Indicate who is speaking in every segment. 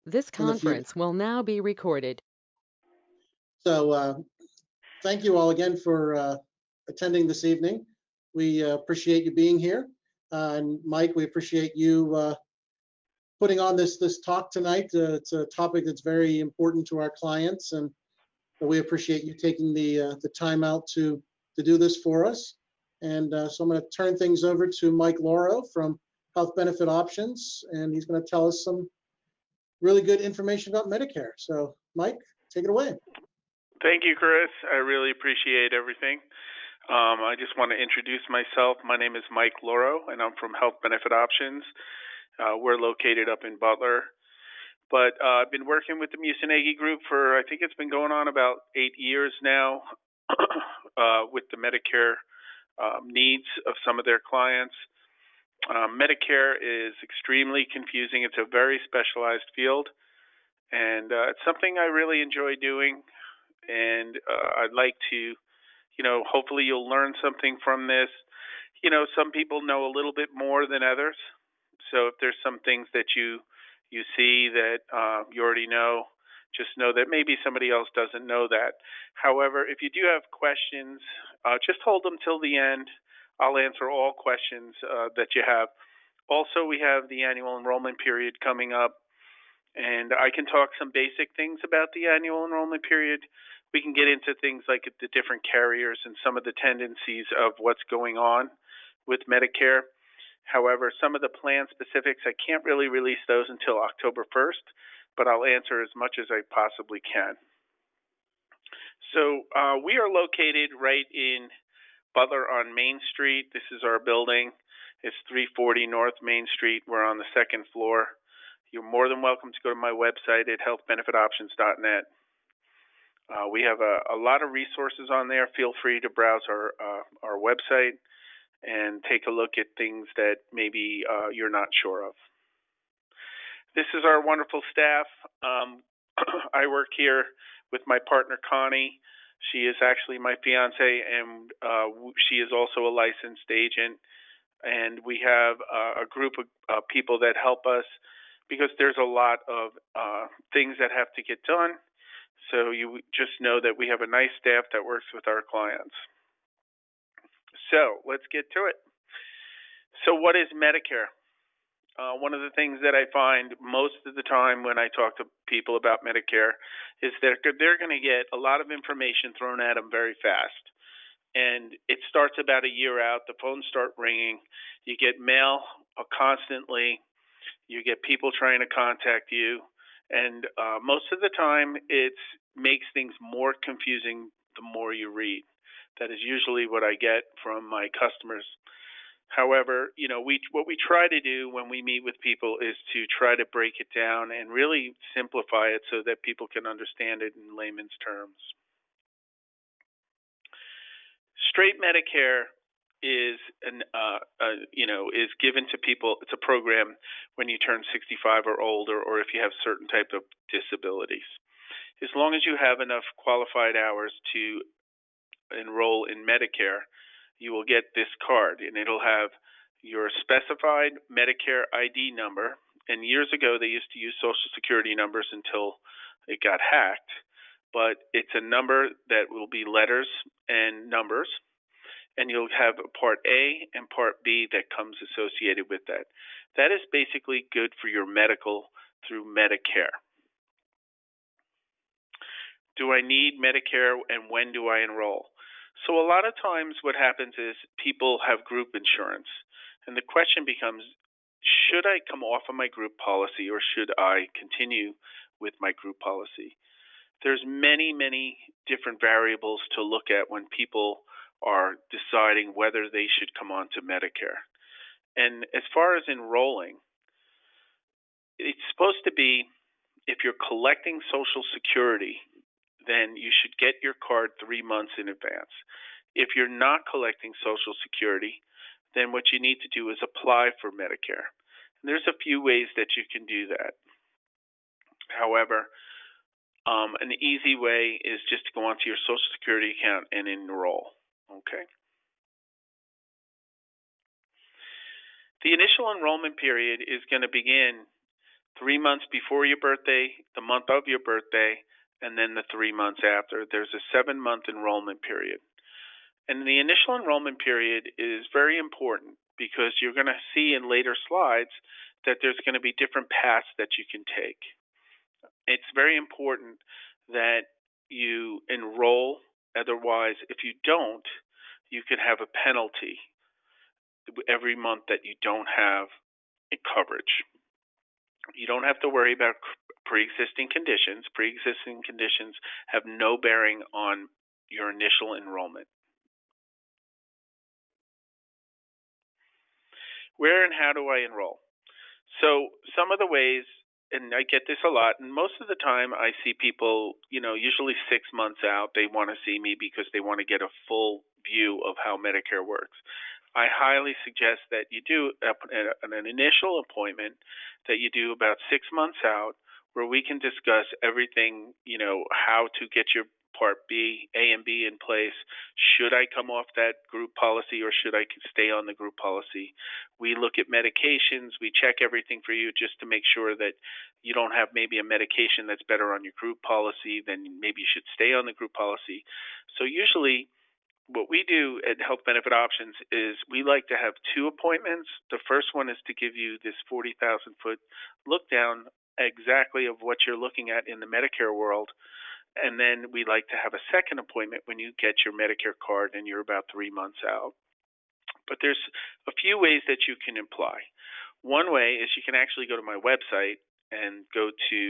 Speaker 1: This
Speaker 2: in the future.
Speaker 1: conference will now be recorded.
Speaker 2: So thank you all again for attending this evening. We appreciate you being here. And Mike, we appreciate you putting on this talk tonight. It's a topic that's very important to our clients, and we appreciate you taking the time out to do this for us. And so I'm going to turn things over to Mike Lauro from Health Benefit Options, and he's going to tell us some really good information about Medicare. So Mike, take it away.
Speaker 3: Thank you, Chris. I really appreciate everything. I just want to introduce myself. My name is Mike Lauro, and I'm from Health Benefit Options. We're located up in Butler. But I've been working with the Musunegi Group for, I think it's been going on about 8 years now, with the Medicare needs of some of their clients. Medicare is extremely confusing. It's a very specialized field, and it's something I really enjoy doing. And I'd like to, hopefully you'll learn something from this. Some people know a little bit more than others. So if there's some things that you see that you already know, just know that maybe somebody else doesn't know that. However, if you do have questions, just hold them till the end. I'll answer all questions that you have. Also, we have the annual enrollment period coming up, and I can talk some basic things about the annual enrollment period. We can get into things like the different carriers and some of the tendencies of what's going on with Medicare. However, some of the plan specifics, I can't really release those until October 1st, but I'll answer as much as I possibly can. So we are located right in Butler on Main Street. This is our building. It's 340 North Main Street. We're on the second floor. You're more than welcome to go to my website at healthbenefitoptions.net. We have a lot of resources on there. Feel free to browse our website and take a look at things that maybe you're not sure of. This is our wonderful staff. I work here with my partner, Connie. She is actually my fiance, and she is also a licensed agent. And we have a group of people that help us because there's a lot of things that have to get done. So you just know that we have a nice staff that works with our clients. So let's get to it. So what is Medicare? One of the things that I find most of the time when I talk to people about Medicare is that they're going to get a lot of information thrown at them very fast. And it starts about a year out. The phones start ringing. You get mail constantly. You get people trying to contact you. And most of the time, it makes things more confusing the more you read. That is usually what I get from my customers. However, what we try to do when we meet with people is to try to break it down and really simplify it so that people can understand it in layman's terms. Straight Medicare is is given to people. It's a program when you turn 65 or older, or if you have certain type of disabilities. As long as you have enough qualified hours to enroll in Medicare, you will get this card, and it'll have your specified Medicare ID number. And years ago, they used to use Social Security numbers until it got hacked. But it's a number that will be letters and numbers, and you'll have Part A and Part B that comes associated with that. That is basically good for your medical through Medicare. Do I need Medicare, and when do I enroll? So a lot of times what happens is people have group insurance, and the question becomes, should I come off of my group policy or should I continue with my group policy? There's many, many different variables to look at when people are deciding whether they should come on to Medicare. And as far as enrolling, it's supposed to be if you're collecting Social Security, then you should get your card 3 months in advance. If you're not collecting Social Security, then what you need to do is apply for Medicare. And there's a few ways that you can do that. However, an easy way is just to go onto your Social Security account and enroll. Okay. The initial enrollment period is going to begin 3 months before your birthday, the month of your birthday, and then the 3 months after. There's a 7-month enrollment period. And the initial enrollment period is very important because you're going to see in later slides that there's going to be different paths that you can take. It's very important that you enroll. Otherwise, if you don't, you could have a penalty every month that you don't have coverage. You don't have to worry about pre-existing conditions. Pre-existing conditions have no bearing on your initial enrollment. Where and how do I enroll? So some of the ways, and I get this a lot, and most of the time I see people, usually 6 months out, they want to see me because they want to get a full view of how Medicare works. I highly suggest that you do an initial appointment that you do about 6 months out where we can discuss everything, how to get your Part B, A and B in place. Should I come off that group policy or should I stay on the group policy? We look at medications. We check everything for you just to make sure that you don't have maybe a medication that's better on your group policy, then maybe you should stay on the group policy. So usually what we do at Health Benefit Options is we like to have 2 appointments. The first one is to give you this 40,000-foot look down exactly of what you're looking at in the Medicare world. And then we like to have a second appointment when you get your Medicare card and you're about 3 months out. But there's a few ways that you can apply. One way is you can actually go to my website and go to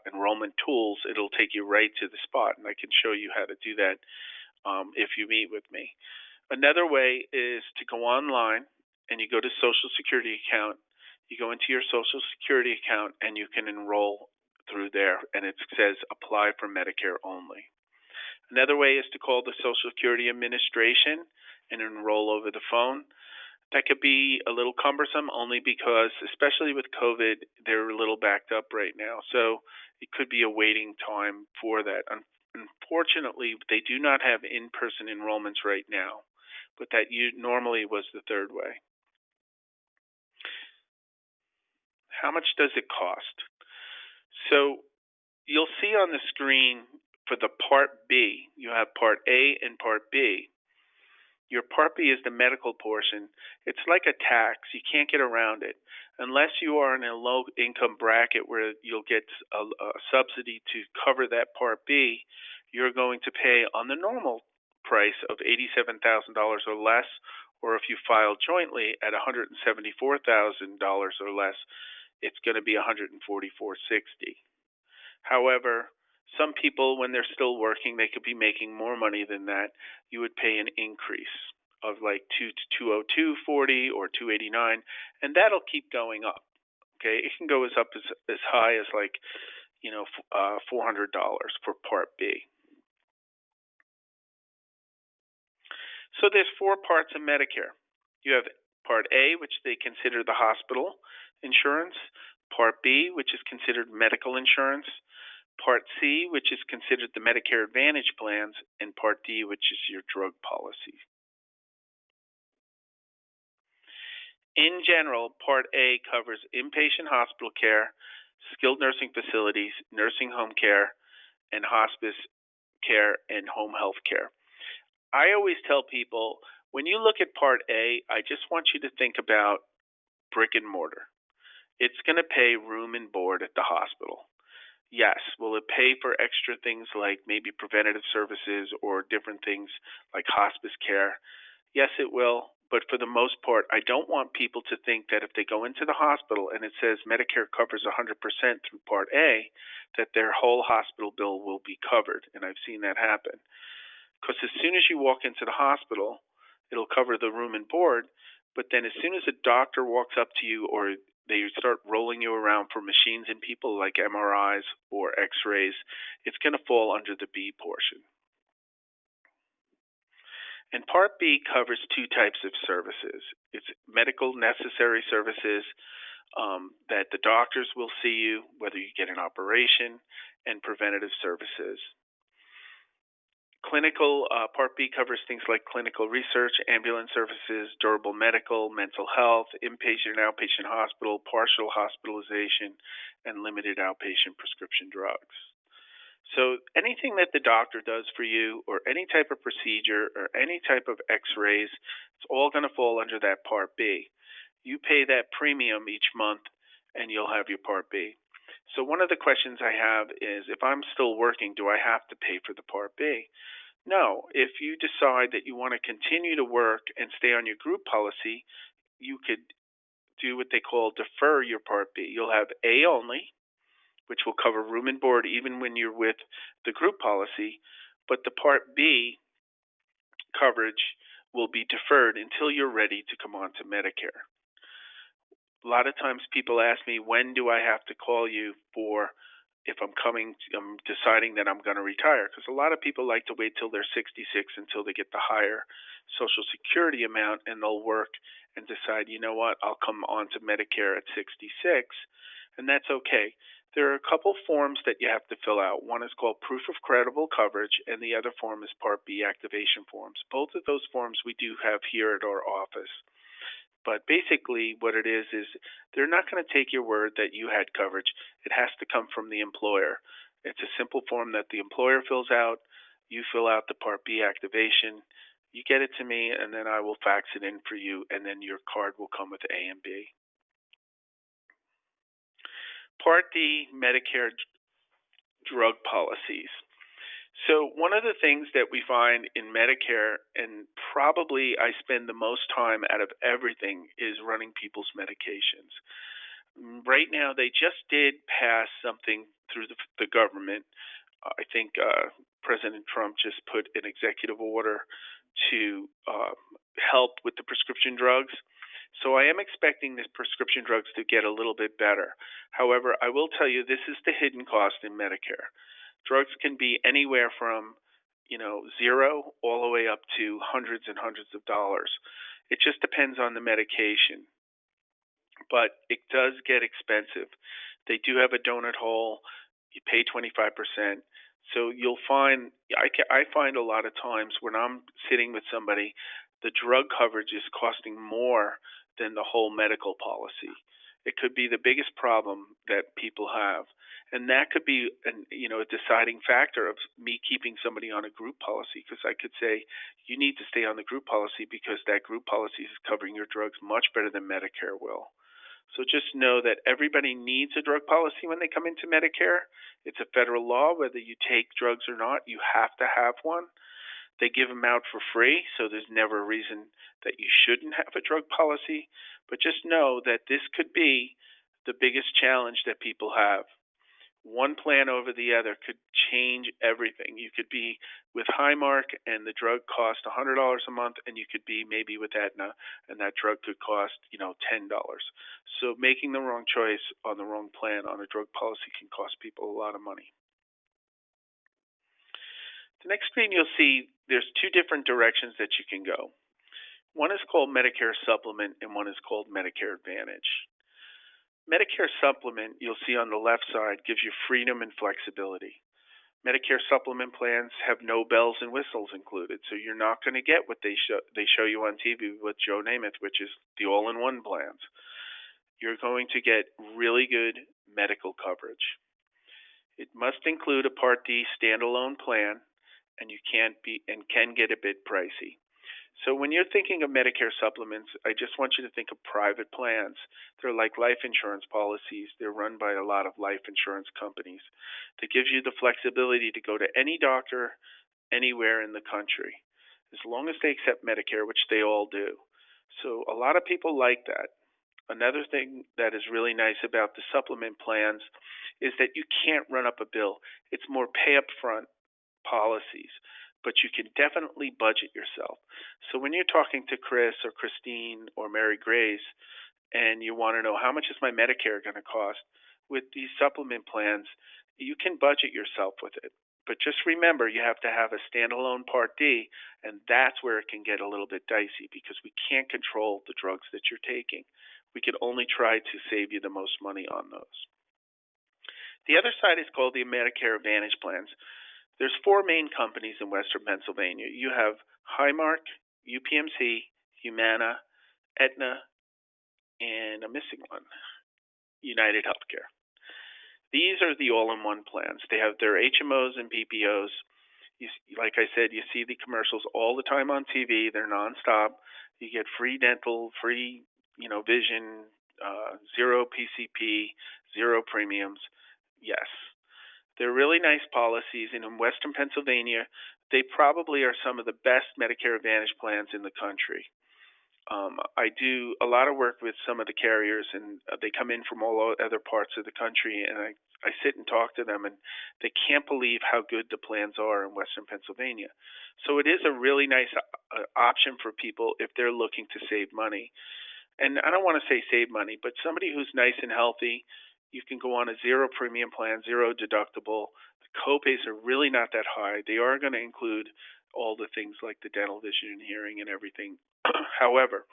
Speaker 3: Enrollment Tools. It'll take you right to the spot, and I can show you how to do that if you meet with me. Another way is to go online and you go to Social Security account. You go into your Social Security account and you can enroll through there, and it says apply for Medicare only. Another way is to call the Social Security Administration and enroll over the phone. That could be a little cumbersome only because, especially with COVID, they're a little backed up right now. So it could be a waiting time for that. Unfortunately, they do not have in-person enrollments right now, but that normally was the third way. How much does it cost? So you'll see on the screen for the Part B, you have Part A and Part B. Your Part B is the medical portion. It's like a tax. You can't get around it. Unless you are in a low income bracket where you'll get a subsidy to cover that Part B, you're going to pay on the normal price of $87,000 or less, or if you file jointly at $174,000 or less, it's going to be $144.60. However, some people, when they're still working, they could be making more money than that. You would pay an increase of like $202.40 or $289, and that'll keep going up. Okay, it can go as up as high as like $400 for Part B. So there's 4 parts of Medicare. You have Part A, which they consider the hospital insurance. Part B, which is considered medical insurance. Part C, which is considered the Medicare Advantage plans, and Part D, which is your drug policy. In general, Part A covers inpatient hospital care, skilled nursing facilities, nursing home care, and hospice care and home health care. I always tell people, when you look at Part A, I just want you to think about brick and mortar. It's going to pay room and board at the hospital. Yes, will it pay for extra things like maybe preventative services or different things like hospice care? Yes, it will. But for the most part, I don't want people to think that if they go into the hospital and it says Medicare covers 100% through Part A, that their whole hospital bill will be covered. And I've seen that happen. Because as soon as you walk into the hospital, it'll cover the room and board. But then as soon as a doctor walks up to you or they start rolling you around for machines and people like MRIs or X-rays, it's going to fall under the B portion. And Part B covers 2 types of services. It's medical necessary services that the doctors will see you, whether you get an operation, and preventative services. Part B covers things like clinical research, ambulance services, durable medical, mental health, inpatient and outpatient hospital, partial hospitalization, and limited outpatient prescription drugs. So anything that the doctor does for you, or any type of procedure, or any type of x-rays, it's all going to fall under that Part B. You pay that premium each month, and you'll have your Part B. So one of the questions I have is, if I'm still working, do I have to pay for the Part B? No. If you decide that you want to continue to work and stay on your group policy, you could do what they call defer your Part B. You'll have A only, which will cover room and board even when you're with the group policy, but the Part B coverage will be deferred until you're ready to come on to Medicare. A lot of times people ask me, when do I have to call you for if I'm deciding that I'm going to retire? Because a lot of people like to wait till they're 66 until they get the higher Social Security amount, and they'll work and decide, you know what, I'll come on to Medicare at 66, and that's okay. There are a couple forms that you have to fill out. One is called Proof of Credible Coverage, and the other form is Part B activation forms. Both of those forms we do have here at our office. But basically what it is they're not going to take your word that you had coverage. It has to come from the employer. It's a simple form that the employer fills out. You fill out the Part B activation. You get it to me, and then I will fax it in for you, and then your card will come with A and B. Part D, Medicare drug policies. So one of the things that we find in Medicare, and probably I spend the most time out of everything, is running people's medications. Right now, they just did pass something through the government. I think President Trump just put an executive order to help with the prescription drugs. So I am expecting the prescription drugs to get a little bit better. However, I will tell you, this is the hidden cost in Medicare. Drugs can be anywhere from, zero all the way up to hundreds and hundreds of dollars. It just depends on the medication, but it does get expensive. They do have a donut hole. You pay 25%. So you'll find, I find a lot of times when I'm sitting with somebody, the drug coverage is costing more than the whole medical policy. It could be the biggest problem that people have. And that could be a deciding factor of me keeping somebody on a group policy, because I could say, you need to stay on the group policy because that group policy is covering your drugs much better than Medicare will. So just know that everybody needs a drug policy when they come into Medicare. It's a federal law. Whether you take drugs or not, you have to have one. They give them out for free, so there's never a reason that you shouldn't have a drug policy. But just know that this could be the biggest challenge that people have. One plan over the other could change everything. You could be with Highmark and the drug cost $100 a month, and you could be maybe with Aetna, and that drug could cost $10. So making the wrong choice on the wrong plan on a drug policy can cost people a lot of money. The next screen you'll see there's two different directions that you can go. One is called Medicare Supplement, and one is called Medicare Advantage. Medicare Supplement, you'll see on the left side, gives you freedom and flexibility. Medicare Supplement plans have no bells and whistles included, so you're not going to get what they show you on TV with Joe Namath, which is the all-in-one plans. You're going to get really good medical coverage. It must include a Part D standalone plan, and you can get a bit pricey. So when you're thinking of Medicare supplements, I just want you to think of private plans. They're like life insurance policies. They're run by a lot of life insurance companies. That gives you the flexibility to go to any doctor anywhere in the country, as long as they accept Medicare, which they all do. So a lot of people like that. Another thing that is really nice about the supplement plans is that you can't run up a bill. It's more pay up front policies, but you can definitely budget yourself. So when you're talking to Chris or Christine or Mary Grace and you want to know how much is my Medicare going to cost, with these supplement plans, you can budget yourself with it. But just remember, you have to have a standalone Part D, and that's where it can get a little bit dicey because we can't control the drugs that you're taking. We can only try to save you the most money on those. The other side is called the Medicare Advantage plans. There's four main companies in Western Pennsylvania. You have Highmark, UPMC, Humana, Aetna, and I'm missing one, United Healthcare. These are the all-in-one plans. They have their HMOs and PPOs. Like I said, you see the commercials all the time on TV. They're nonstop. You get free dental, free, vision, zero PCP, zero premiums. Yes, they're really nice policies. And in Western Pennsylvania, they probably are some of the best Medicare Advantage plans in the country. I do a lot of work with some of the carriers, and they come in from all other parts of the country, and I sit and talk to them, and they can't believe how good the plans are in Western Pennsylvania. So it is a really nice option for people if they're looking to save money. And I don't want to say save money, but somebody who's nice and healthy, you can go on a zero premium plan, zero deductible. The copays are really not that high. They are going to include all the things like the dental, vision, and hearing and everything. However,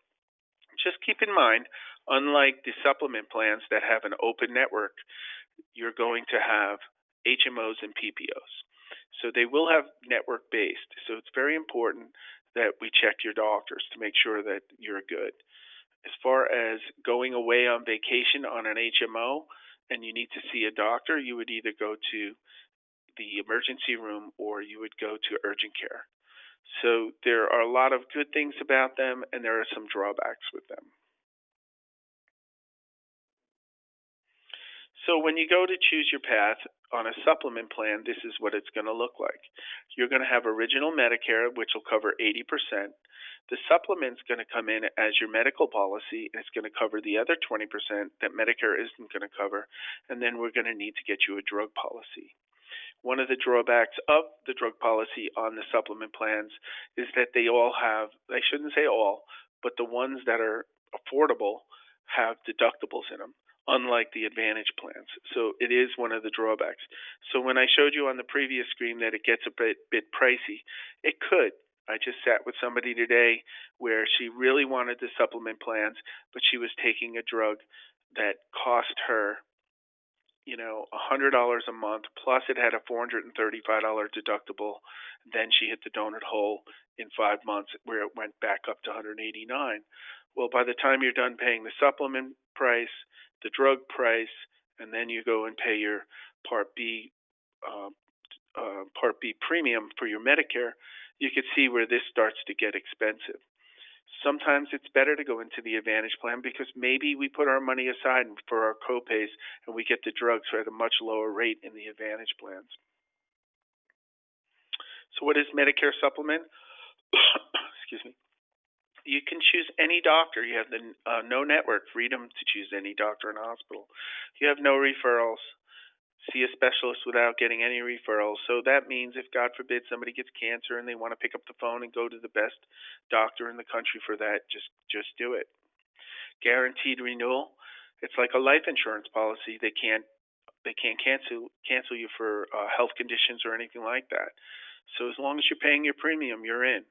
Speaker 3: just keep in mind, unlike the supplement plans that have an open network, you're going to have HMOs and PPOs. So they will have network based. So it's very important that we check your doctors to make sure that you're good. As far as going away on vacation on an HMO and you need to see a doctor, you would either go to the emergency room or you would go to urgent care. So there are a lot of good things about them, and there are some drawbacks with them. So when you go to choose your path on a supplement plan, this is what it's going to look like. You're going to have original Medicare, which will cover 80%. The supplement's going to come in as your medical policy, and it's going to cover the other 20% that Medicare isn't going to cover, and then we're going to need to get you a drug policy. One of the drawbacks of the drug policy on the supplement plans is that they all have, I shouldn't say all, but the ones that are affordable have deductibles in them, unlike the Advantage plans. So it is one of the drawbacks. So when I showed you on the previous screen that it gets a bit pricey, it could. I just sat with somebody today where she really wanted the supplement plans, but she was taking a drug that cost her $100 a month, plus it had a $435 deductible. Then she hit the donut hole in 5 months where it went back up to $189. Well, by the time you're done paying the supplement price, the drug price, and then you go and pay your Part B premium for your Medicare, you can see where this starts to get expensive. Sometimes it's better to go into the Advantage plan because maybe we put our money aside for our copays and we get the drugs at a much lower rate in the Advantage plans. So what is Medicare Supplement? Excuse me. You can choose any doctor. You have the no network freedom to choose any doctor in a hospital. You have no referrals. See a specialist without getting any referrals. So that means if, God forbid, somebody gets cancer and they want to pick up the phone and go to the best doctor in the country for that, just do it. Guaranteed renewal. It's like a life insurance policy. They can't cancel you for health conditions or anything like that. So as long as you're paying your premium, you're in.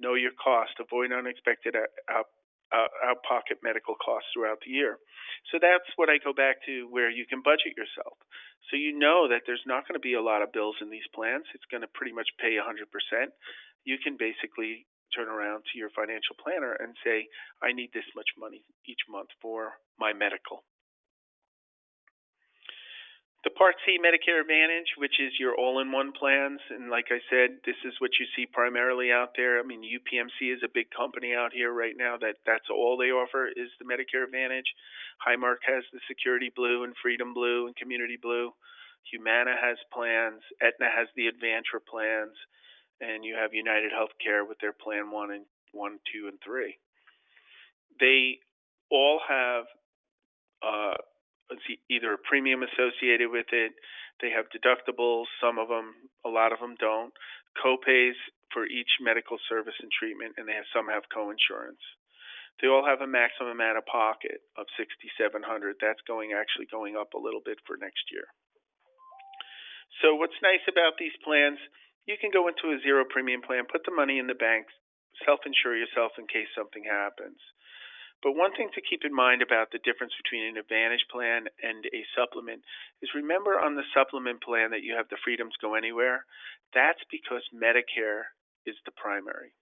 Speaker 3: Know your cost. Avoid unexpected out-pocket medical costs throughout the year. So that's what I go back to, where you can budget yourself. So you know that there's not going to be a lot of bills in these plans. It's going to pretty much pay 100%. You can basically turn around to your financial planner and say, I need this much money each month for my medical. The Part C Medicare Advantage, which is your all-in-one plans, and like I said, this is what you see primarily out there. I mean, UPMC is a big company out here right now that's all they offer is the Medicare Advantage. Highmark has the Security Blue and Freedom Blue and Community Blue. Humana has plans. Aetna has the Advantra plans, and you have United Healthcare with their Plan 1, 2, and 3. They all have either a premium associated with it. They have deductibles, some of them, a lot of them don't. Copays for each medical service and treatment, and some have coinsurance. They all have a maximum out of pocket of $6,700. That's actually going up a little bit for next year. So what's nice about these plans, you can go into a zero premium plan, put the money in the bank, self-insure yourself in case something happens. But one thing to keep in mind about the difference between an Advantage plan and a supplement is remember on the supplement plan that you have the freedom to go anywhere. That's because Medicare is the primary.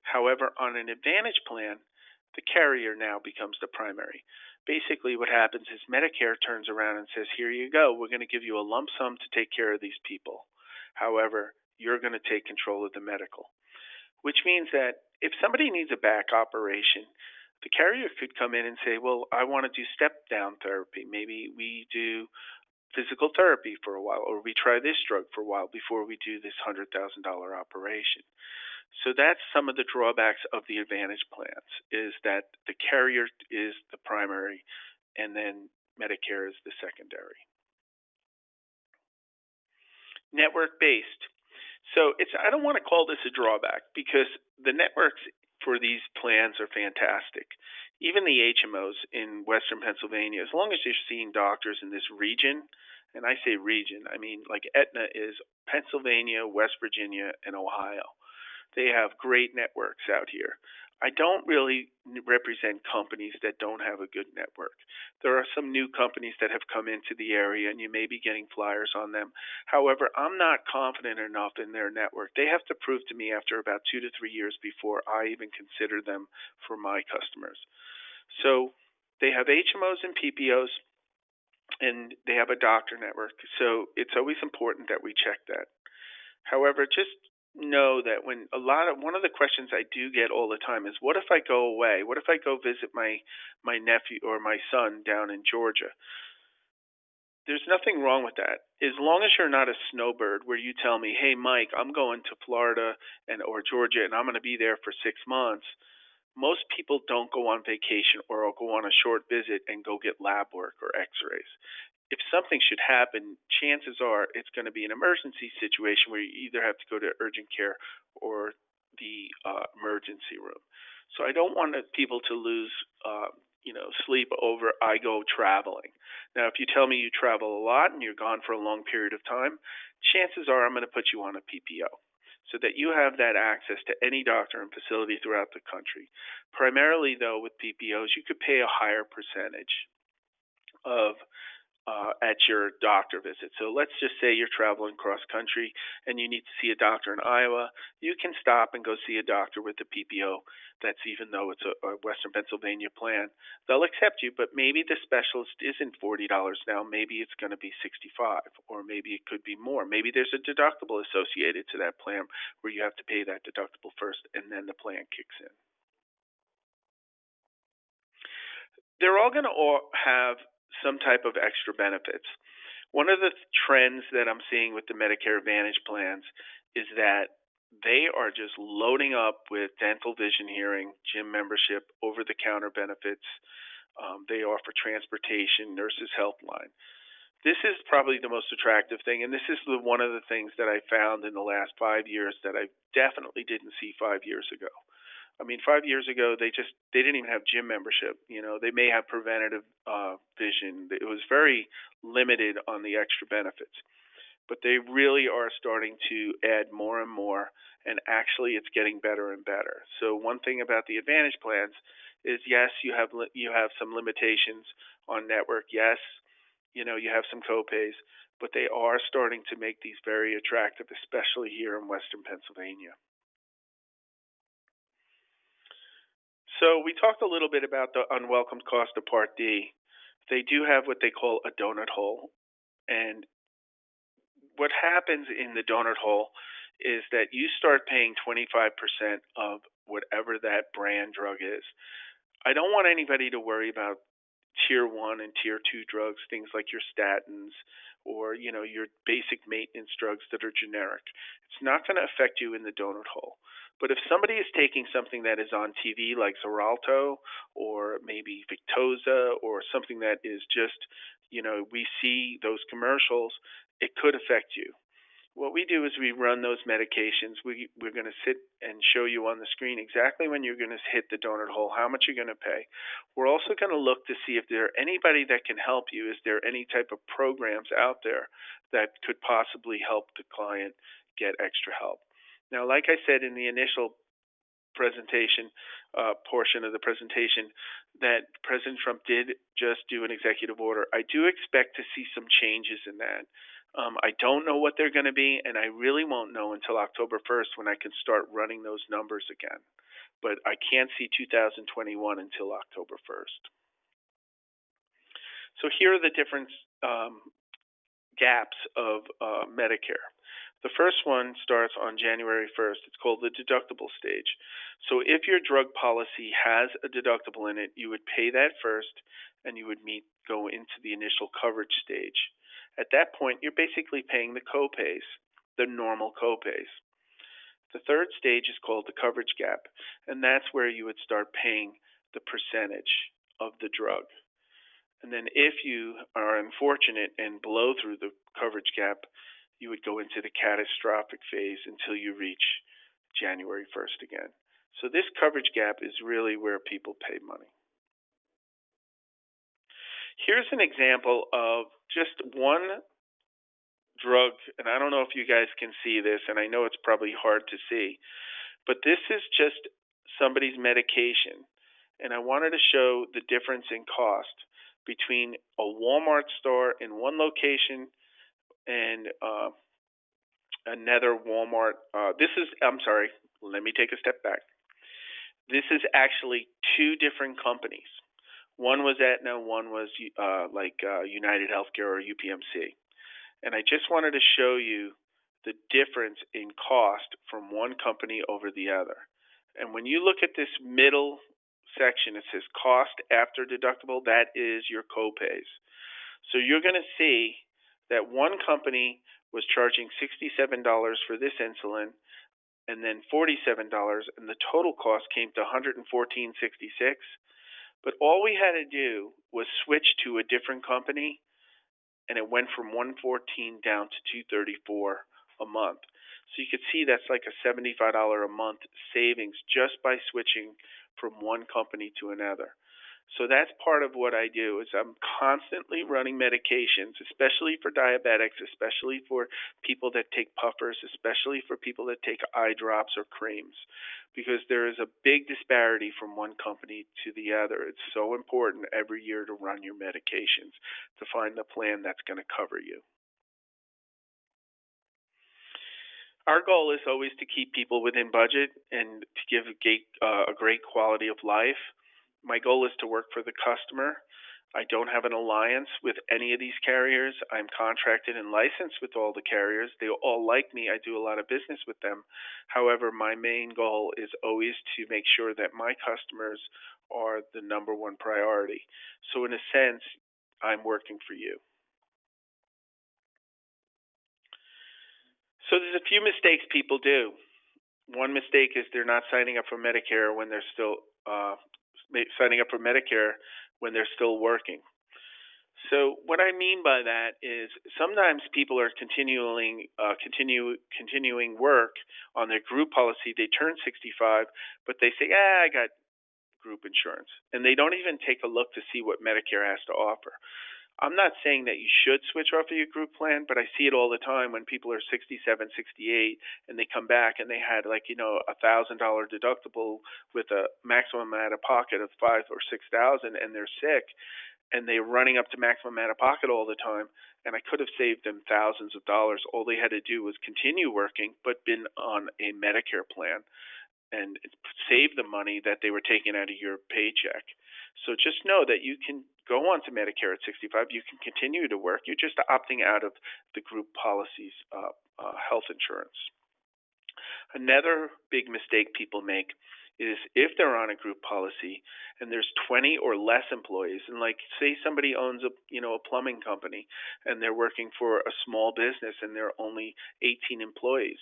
Speaker 3: However, on an Advantage plan, the carrier now becomes the primary. Basically, what happens is Medicare turns around and says, here you go, we're going to give you a lump sum to take care of these people. However, you're going to take control of the medical, which means that if somebody needs a back operation, the carrier could come in and say, well, I want to do step down therapy. Maybe we do physical therapy for a while, or we try this drug for a while before we do this $100,000 operation. So that's some of the drawbacks of the Advantage plans, is that the carrier is the primary and then Medicare is the secondary. Network-based. So I don't want to call this a drawback because the networks for these plans are fantastic. Even the HMOs in Western Pennsylvania, as long as you're seeing doctors in this region, and I say region, I mean like Aetna is Pennsylvania, West Virginia, and Ohio. They have great networks out here. I don't really represent companies that don't have a good network. There are some new companies that have come into the area, and you may be getting flyers on them. However, I'm not confident enough in their network. They have to prove to me after about 2 to 3 years before I even consider them for my customers. So they have HMOs and PPOs, and they have a doctor network. So it's always important that we check that. However, just know that one of the questions I do get all the time is, what if I go away? What if I go visit my nephew or my son down in Georgia? There's nothing wrong with that. As long as you're not a snowbird where you tell me, hey, Mike, I'm going to Florida or Georgia and I'm going to be there for 6 months. Most people don't go on vacation or go on a short visit and go get lab work or x-rays. If something should happen, chances are it's going to be an emergency situation where you either have to go to urgent care or the emergency room. So I don't want people to lose, sleep over I go traveling. Now, if you tell me you travel a lot and you're gone for a long period of time, chances are I'm going to put you on a PPO so that you have that access to any doctor and facility throughout the country. Primarily, though, with PPOs, you could pay a higher percentage of at your doctor visit. So let's just say you're traveling cross country and you need to see a doctor in Iowa. You can stop and go see a doctor with the PPO. That's even though it's a Western Pennsylvania plan. They'll accept you, but maybe the specialist isn't $40 now. Maybe it's going to be $65, or maybe it could be more. Maybe there's a deductible associated to that plan where you have to pay that deductible first and then the plan kicks in. They're all going to have some type of extra benefits. One of the trends that I'm seeing with the Medicare Advantage plans is that they are just loading up with dental, vision, hearing, gym membership, over-the-counter benefits. They offer transportation, nurses' helpline. This is probably the most attractive thing, and this is one of the things that I found in the last 5 years that I definitely didn't see 5 years ago. I mean, 5 years ago, they didn't even have gym membership. They may have preventative vision. It was very limited on the extra benefits. But they really are starting to add more and more, and actually it's getting better and better. So one thing about the Advantage plans is, yes, you have some limitations on network. Yes, you have some copays, but they are starting to make these very attractive, especially here in Western Pennsylvania. So we talked a little bit about the unwelcome cost of Part D. They do have what they call a donut hole. And what happens in the donut hole is that you start paying 25% of whatever that brand drug is. I don't want anybody to worry about tier 1 and tier 2 drugs, things like your statins or, your basic maintenance drugs that are generic. It's not going to affect you in the donut hole. But if somebody is taking something that is on TV like Xarelto or maybe Victoza or something that is just, we see those commercials, it could affect you. What we do is we run those medications. We're going to sit and show you on the screen exactly when you're going to hit the donut hole, how much you're going to pay. We're also going to look to see if there are anybody that can help you. Is there any type of programs out there that could possibly help the client get extra help? Now, like I said in the initial presentation, portion of the presentation, that President Trump did just do an executive order. I do expect to see some changes in that. I don't know what they're going to be, and I really won't know until October 1st when I can start running those numbers again. But I can't see 2021 until October 1st. So here are the different gaps of Medicare. The first one starts on January 1st. It's called the deductible stage. So if your drug policy has a deductible in it, you would pay that first, and you would go into the initial coverage stage. At that point, you're basically paying the copays, the normal copays. The third stage is called the coverage gap, and that's where you would start paying the percentage of the drug. And then if you are unfortunate and blow through the coverage gap, you would go into the catastrophic phase until you reach January 1st again. So this coverage gap is really where people pay money. Here's an example of just one drug, and I don't know if you guys can see this, and I know it's probably hard to see, but this is just somebody's medication. And I wanted to show the difference in cost between a Walmart store in one location and another Walmart. I'm sorry, let me take a step back. This is actually two different companies. One was Aetna, one was United Healthcare or UPMC. And I just wanted to show you the difference in cost from one company over the other. And when you look at this middle section, it says cost after deductible. That is your copays. So you're going to see that one company was charging $67 for this insulin and then $47, and the total cost came to $114.66. But all we had to do was switch to a different company, and it went from $114 down to $234 a month. So you could see that's like a $75 a month savings just by switching from one company to another. So that's part of what I do is I'm constantly running medications, especially for diabetics, especially for people that take puffers, especially for people that take eye drops or creams, because there is a big disparity from one company to the other. It's so important every year to run your medications to find the plan that's going to cover you. Our goal is always to keep people within budget and to give a great quality of life. My goal is to work for the customer. I don't have an alliance with any of these carriers. I'm contracted and licensed with all the carriers. They all like me. I do a lot of business with them. However, my main goal is always to make sure that my customers are the number one priority. So in a sense, I'm working for you. So there's a few mistakes people do. One mistake is they're not signing up for Medicare when they're still working. So what I mean by that is sometimes people are continuing work on their group policy. They turn 65, but they say, I got group insurance, and they don't even take a look to see what Medicare has to offer. I'm not saying that you should switch off of your group plan, but I see it all the time when people are 67, 68, and they come back and they had $1,000 deductible with a maximum out of pocket of $5,000 or $6,000, and they're sick, and they're running up to maximum out of pocket all the time. And I could have saved them thousands of dollars. All they had to do was continue working, but been on a Medicare plan, and save the money that they were taking out of your paycheck. So just know that you can go on to Medicare at 65. You can continue to work. You're just opting out of the group policy's health insurance. Another big mistake people make is if they're on a group policy and there's 20 or less employees, and like say somebody owns a plumbing company and they're working for a small business and there are only 18 employees.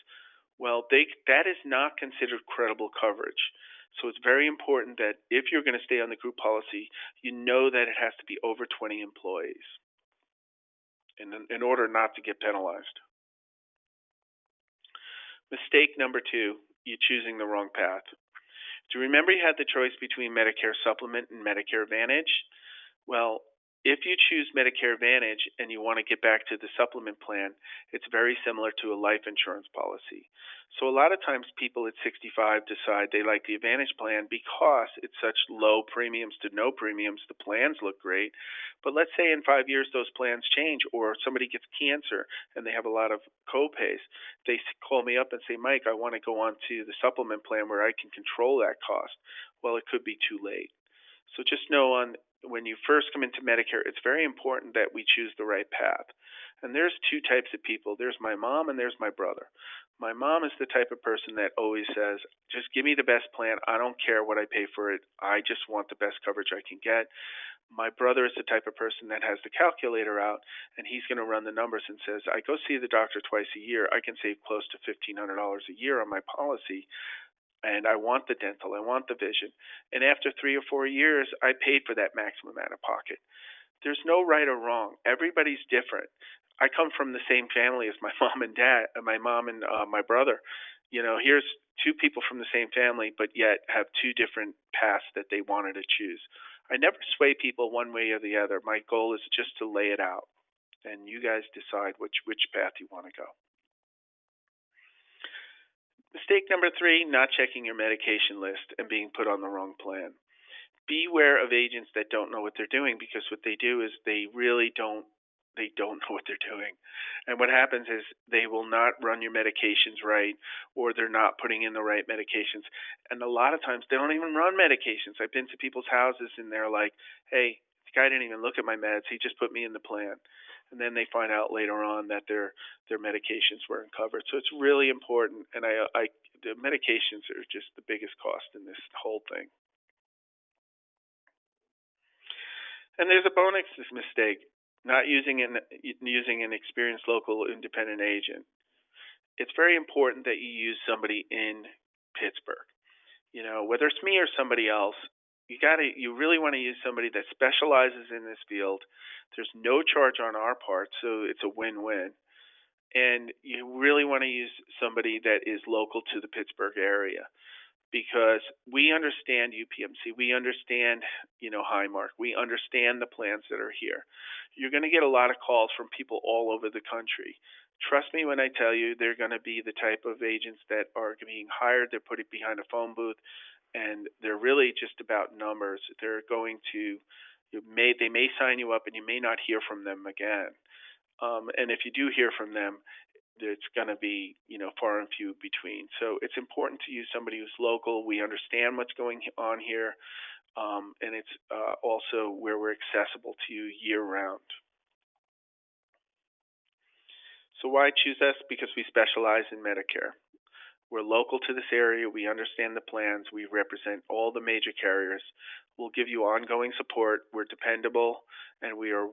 Speaker 3: Well, that is not considered credible coverage. So it's very important that if you're going to stay on the group policy, you know that it has to be over 20 employees in order not to get penalized. Mistake number 2, you're choosing the wrong path. Do you remember you had the choice between Medicare Supplement and Medicare Advantage? Well, If you choose Medicare Advantage and you want to get back to the supplement plan, it's very similar to a life insurance policy. So a lot of times people at 65 decide they like the Advantage plan because it's such low premiums to no premiums. The plans look great. But let's say in 5 years those plans change, or somebody gets cancer and they have a lot of co-pays. They call me up and say, Mike, I want to go on to the supplement plan where I can control that cost. Well, it could be too late. So just know when you first come into Medicare, it's very important that we choose the right path. And there's two types of people. There's my mom and there's my brother. My mom is the type of person that always says, just give me the best plan. I don't care what I pay for it. I just want the best coverage I can get. My brother is the type of person that has the calculator out, and he's going to run the numbers and says, I go see the doctor twice a year. I can save close to $1,500 a year on my policy. And I want the dental, I want the vision. And after 3 or 4 years, I paid for that maximum out of pocket. There's no right or wrong. Everybody's different. I come from the same family as my mom and dad, my mom and my brother. You know, here's two people from the same family, but yet have two different paths that they wanted to choose. I never sway people one way or the other. My goal is just to lay it out, and you guys decide which path you want to go. Mistake number 3, not checking your medication list and being put on the wrong plan. Beware of agents that don't know what they're doing, because what they do is they really don't know what they're doing. And what happens is they will not run your medications right, or they're not putting in the right medications. And a lot of times they don't even run medications. I've been to people's houses and they're like, hey, the guy didn't even look at my meds. He just put me in the plan. And then they find out later on that their medications weren't covered. So it's really important. And the medications are just the biggest cost in this whole thing. And there's a bonus mistake, not using an experienced local independent agent. It's very important that you use somebody in Pittsburgh. You know, whether it's me or somebody else, you really want to use somebody that specializes in this field. There's no charge on our part, so it's a win-win. And you really want to use somebody that is local to the Pittsburgh area, because we understand UPMC, we understand, Highmark, we understand the plans that are here. You're going to get a lot of calls from people all over the country. Trust me when I tell you, they're going to be the type of agents that are being hired. They're put behind a phone booth, and they're really just about numbers. They're going to, they may sign you up, and you may not hear from them again. And if you do hear from them, it's going to be, far and few between. So it's important to use somebody who's local. We understand what's going on here, and it's also where we're accessible to you year-round. So why choose us? Because we specialize in Medicare. We're local to this area. We understand the plans. We represent all the major carriers. We'll give you ongoing support. We're dependable, and we are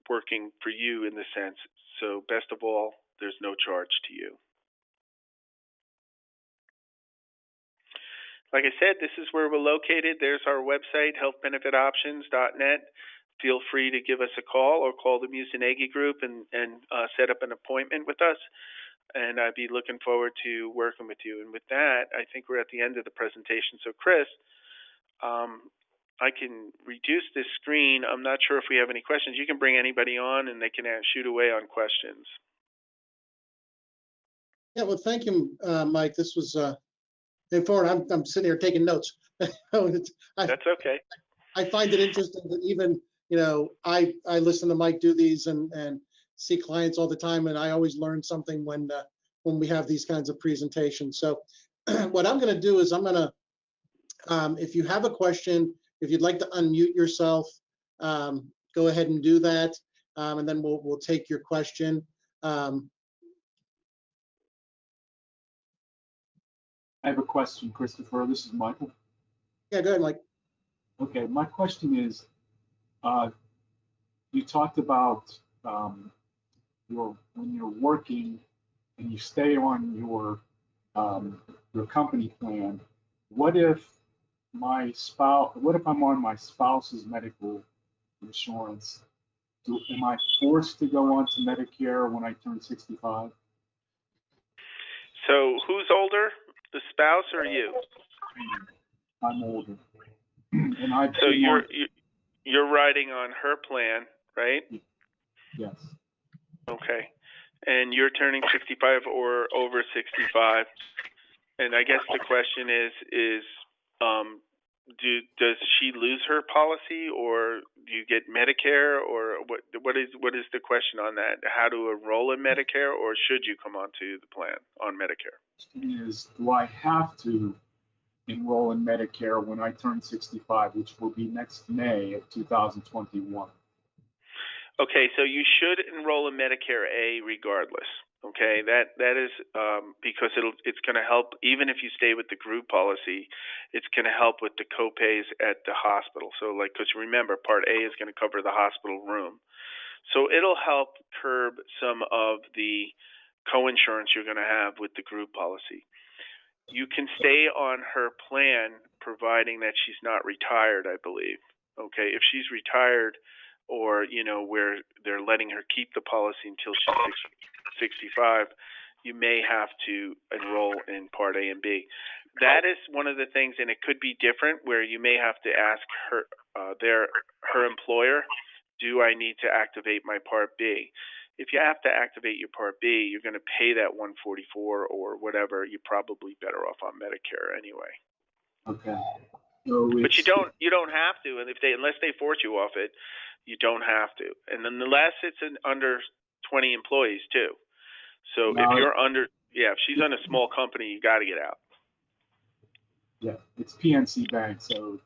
Speaker 3: working for you in the sense. So best of all, there's no charge to you. Like I said, this is where we're located. There's our website, healthbenefitoptions.net. Feel free to give us a call or call the Musinegi group and set up an appointment with us. And I'd be looking forward to working with you. And with that, I think we're at the end of the presentation. So, Chris, I can reduce this screen. I'm not sure if we have any questions. You can bring anybody on, and they can shoot away on questions.
Speaker 2: Yeah, well, thank you, Mike. This was informative. I'm sitting here taking notes.
Speaker 3: That's okay.
Speaker 2: I find it interesting that even, I listen to Mike do these and see clients all the time, and I always learn something when we have these kinds of presentations. So what I'm going to do is I'm going to, if you have a question, if you'd like to unmute yourself, go ahead and do that, and then we'll take your question.
Speaker 1: I have a question, Christopher. This is Michael.
Speaker 2: Yeah, go ahead, Mike.
Speaker 1: Okay, my question is, you talked about when you're working and you stay on your company plan. What if I'm on my spouse's medical insurance? Am I forced to go on to Medicare when I turn 65?
Speaker 3: So who's older, the spouse or you?
Speaker 1: I'm older.
Speaker 3: So you're riding on her plan, right?
Speaker 1: Yes.
Speaker 3: Okay. And you're turning 65 or over 65. And I guess the question is does she lose her policy, or do you get Medicare, or what is the question on that? How to enroll in Medicare, or should you come onto the plan on Medicare?
Speaker 1: Is, do I have to enroll in Medicare when I turn 65, which will be next May of 2021?
Speaker 3: Okay, so you should enroll in Medicare A regardless. Okay, that is because it's going to help even if you stay with the group policy. It's going to help with the copays at the hospital. So because remember, Part A is going to cover the hospital room, so it'll help curb some of the coinsurance you're going to have with the group policy. You can stay on her plan providing that she's not retired, I believe. Okay, if she's retired, or where they're letting her keep the policy until she's 65, you may have to enroll in Part A and B. That is one of the things, and it could be different, where you may have to ask her employer, do I need to activate my Part B? If you have to activate your Part B, you're going to pay that $144 or whatever. You're probably better off on Medicare anyway.
Speaker 1: Okay. So
Speaker 3: but you don't have to, and unless they force you off it, you don't have to. And then unless it's under 20 employees too. So if you're if she's on a small company, you got to get out.
Speaker 1: Yeah, it's PNC Bank, so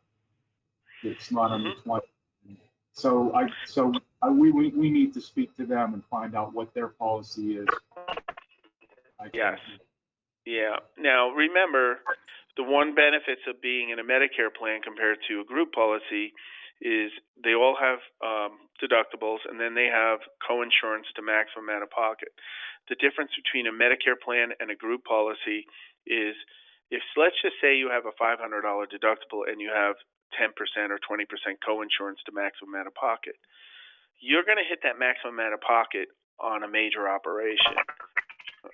Speaker 1: it's not under 20. So we need to speak to them and find out what their policy is.
Speaker 3: Yes. Yeah. Now remember, the one benefits of being in a Medicare plan compared to a group policy is they all have deductibles, and then they have coinsurance to maximum out of pocket. The difference between a Medicare plan and a group policy is, if let's just say you have a $500 deductible and you have 10% or 20% coinsurance to maximum out of pocket, you're going to hit that maximum out of pocket on a major operation,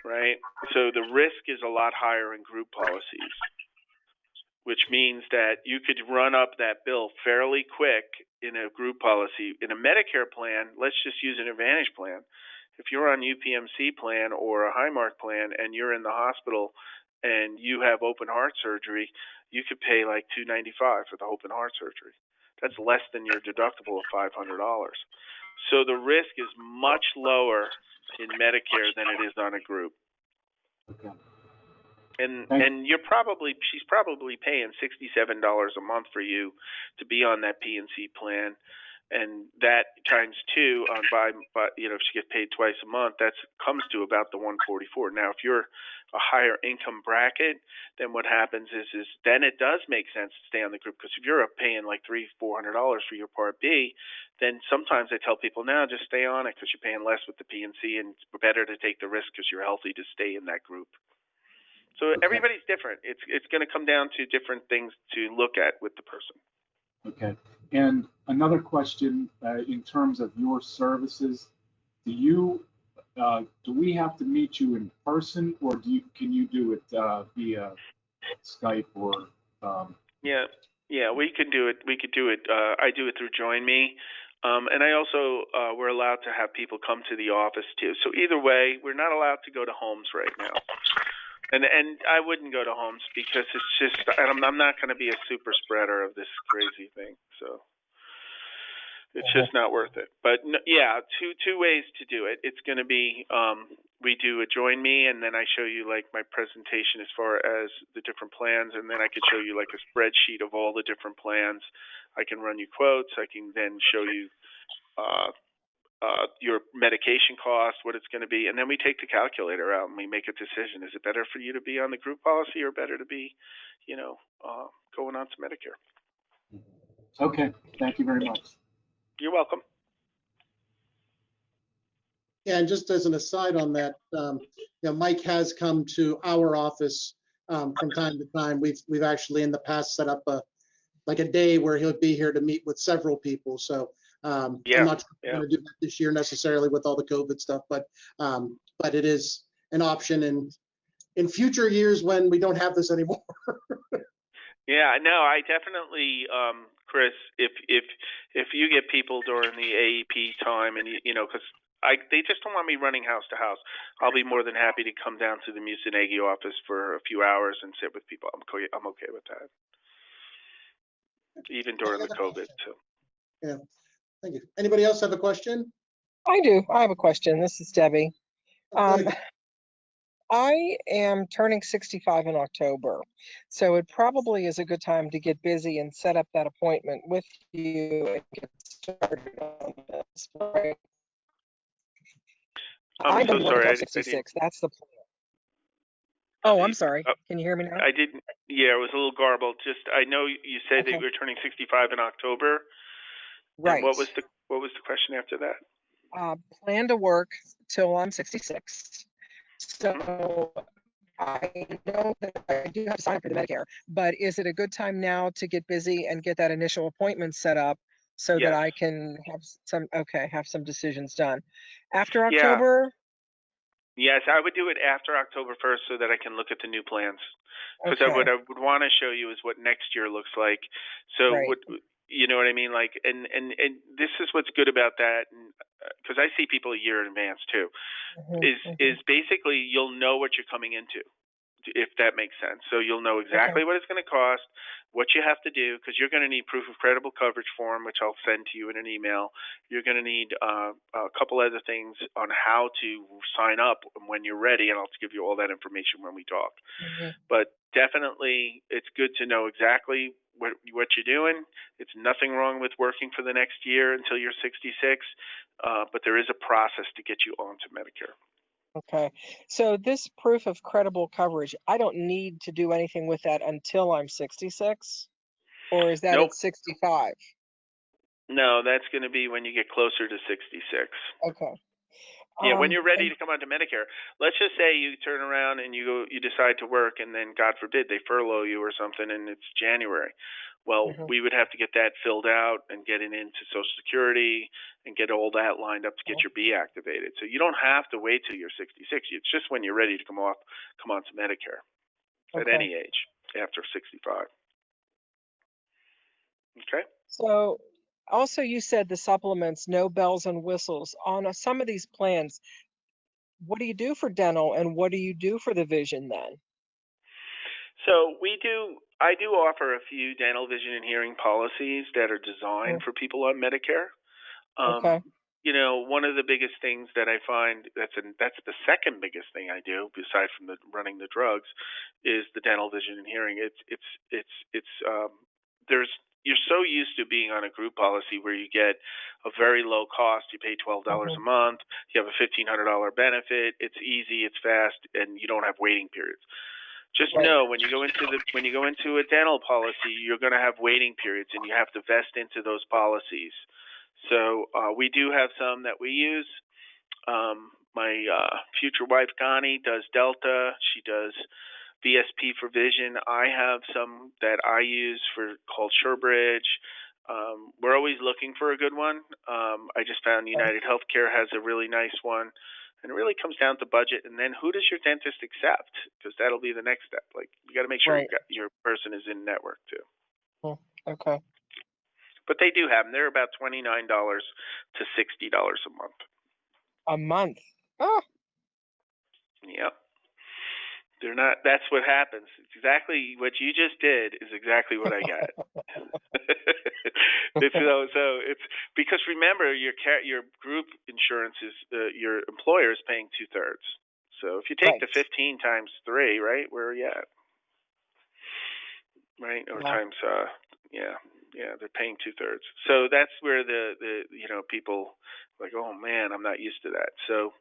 Speaker 3: right? So the risk is a lot higher in group policies, which means that you could run up that bill fairly quick in a group policy. In a Medicare plan, let's just use an Advantage plan. If you're on UPMC plan or a Highmark plan and you're in the hospital and you have open heart surgery, you could pay like $295 for the open heart surgery. That's less than your deductible of $500. So the risk is much lower in Medicare than it is on a group.
Speaker 1: Okay.
Speaker 3: And she's probably paying $67 a month for you to be on that PNC plan, and that times two on if she gets paid twice a month, that comes to about the $144. Now, if you're a higher income bracket, then what happens is then it does make sense to stay on the group, because if you're paying like $300-400 for your Part B, then sometimes I tell people, now just stay on it because you're paying less with the PNC, and it's better to take the risk because you're healthy to stay in that group. So everybody's different. It's going to come down to different things to look at with the person.
Speaker 1: Okay. And another question, in terms of your services, do we have to meet you in person, or can you do it via Skype or?
Speaker 3: Yeah, we can do it. We could do it. I do it through Join Me. And I also, we're allowed to have people come to the office too. So either way, we're not allowed to go to homes right now. And I wouldn't go to homes because it's just, I'm not going to be a super spreader of this crazy thing. So it's just not worth it. But yeah, two ways to do it. It's going to be, we do a Join Me, and then I show you like my presentation as far as the different plans, and then I could show you like a spreadsheet of all the different plans. I can run you quotes. I can then show you your medication cost, what it's going to be, and then we take the calculator out and we make a decision. Is it better for you to be on the group policy or better to be, going on to Medicare?
Speaker 1: Okay, thank you very much.
Speaker 3: You're welcome.
Speaker 2: Yeah, and just as an aside on that, Mike has come to our office from time to time. We've actually in the past set up a day where he'll be here to meet with several people. So I'm not going to do that this year necessarily with all the COVID stuff, but it is an option in future years when we don't have this anymore.
Speaker 3: Yeah, no, I definitely Chris, if you get people during the AEP time, and you know, because they just don't want me running house to house, I'll be more than happy to come down to the Mucineggi office for a few hours and sit with people. I'm okay with that, even during the COVID. So.
Speaker 2: Yeah, thank you. Anybody else have a question?
Speaker 4: I do. I have a question. This is Debbie.
Speaker 2: Okay.
Speaker 4: I am turning 65 in October, so it probably is a good time to get busy and set up that appointment with you and get started on this. Right?
Speaker 3: I'm so sorry. I
Speaker 4: 66. That's the plan. Oh, I'm sorry. Can you hear me now?
Speaker 3: I didn't. Yeah, it was a little garbled. Just I know you said that you were turning 65 in October.
Speaker 4: Right.
Speaker 3: And what was the question after that?
Speaker 4: Plan to work till I'm 66. So I know that I do have to sign up for the Medicare, but is it a good time now to get busy and get that initial appointment set up so that I can have some decisions done after October?
Speaker 3: Yes, I would do it after October 1st so that I can look at the new plans. Because what I would want to show you is what next year looks like. So what, you know what I mean? Like, and this is what's good about that. Because I see people a year in advance too. Is basically you'll know what you're coming into, if that makes sense. So you'll know exactly what it's going to cost, what you have to do, because you're going to need proof of credible coverage form, which I'll send to you in an email. You're going to need a couple other things on how to sign up when you're ready, and I'll give you all that information when we talk. But definitely, it's good to know exactly what you're doing. It's nothing wrong with working for the next year until you're 66, but there is a process to get you onto Medicare.
Speaker 4: Okay, so this proof of credible coverage, I don't need to do anything with that until I'm 66? Or is that at 65?
Speaker 3: No, that's going to be when you get closer to 66.
Speaker 4: Okay.
Speaker 3: Yeah, when you're ready to come onto Medicare. Let's just say you turn around and you decide to work, and then God forbid they furlough you or something, and it's January. Well, we would have to get that filled out and get it into Social Security and get all that lined up to get your B activated. So you don't have to wait till you're 66. It's just when you're ready to come onto Medicare at any age after 65. Okay.
Speaker 4: So also you said the supplements, no bells and whistles. On some of these plans, what do you do for dental and what do you do for the vision then?
Speaker 3: So I do offer a few dental, vision, and hearing policies that are designed for people on Medicare. You know, one of the biggest things that I find that's the second biggest thing I do, aside from running the drugs, is the dental, vision, and hearing. You're so used to being on a group policy where you get a very low cost. You pay $12 a month. You have a $1,500 benefit. It's easy. It's fast, and you don't have waiting periods. Just know when you go into a dental policy, you're going to have waiting periods, and you have to vest into those policies. So we do have some that we use. My future wife Connie does Delta. She does VSP for vision. I have some that I use called SureBridge. We're always looking for a good one. I just found United Healthcare has a really nice one. And it really comes down to budget, and then who does your dentist accept? Because that'll be the next step. Like you got to make sure your person is in network too.
Speaker 4: Okay.
Speaker 3: But they do have them. They're about $29 to $60 a month.
Speaker 4: A month? Oh.
Speaker 3: Yep. They're not. That's what happens. Exactly what you just did is exactly what I got. So it's because remember your group insurance is your employer is paying 2/3. So if you take the 15 times 3, right? Where are you at? Right, or times they're paying 2/3. So that's where the people like, oh man, I'm not used to that. So.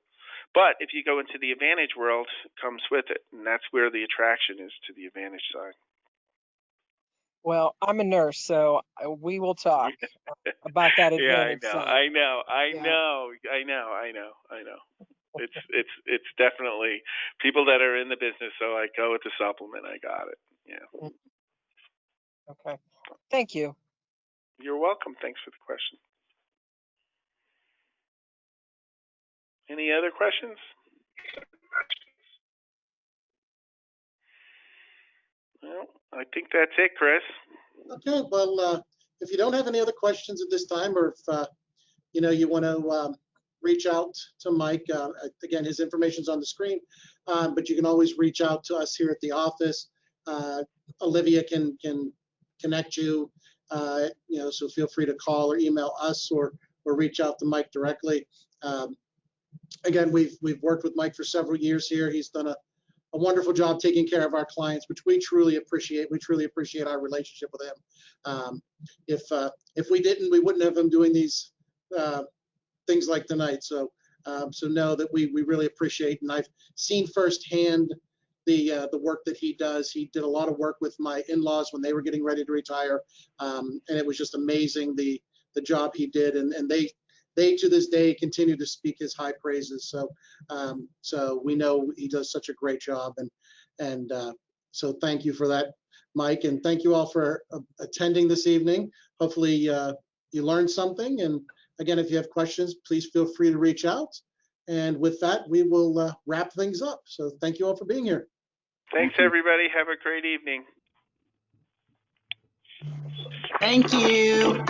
Speaker 3: But if you go into the Advantage world, it comes with it, and that's where the attraction is to the Advantage side. Well,
Speaker 4: I'm a nurse, so we will talk about that Advantage side.
Speaker 3: I know. It's definitely people that are in the business. So I go with the supplement. I got it. Yeah.
Speaker 4: Okay. Thank you.
Speaker 3: You're welcome. Thanks for the question. Any other questions? Well, I think that's it, Chris.
Speaker 2: Okay, well, if you don't have any other questions at this time, or if you want to reach out to Mike, again, his information's on the screen, but you can always reach out to us here at the office. Olivia can connect you, so feel free to call or email us or reach out to Mike directly. Again, we've worked with Mike for several years here. He's done a wonderful job taking care of our clients, which we truly appreciate. We truly appreciate our relationship with him. If we didn't, we wouldn't have him doing these things like tonight. So know that we really appreciate, and I've seen firsthand the work that he does. He did a lot of work with my in-laws when they were getting ready to retire, and it was just amazing the job he did, and they to this day continue to speak his high praises. So we know he does such a great job, and so thank you for that, Mike, and thank you all for attending this evening. Hopefully you learned something, and again, if you have questions, please feel free to reach out. And with that, we will wrap things up. So thank you all for being here.
Speaker 3: Thanks, everybody. Have a great evening.
Speaker 5: Thank you.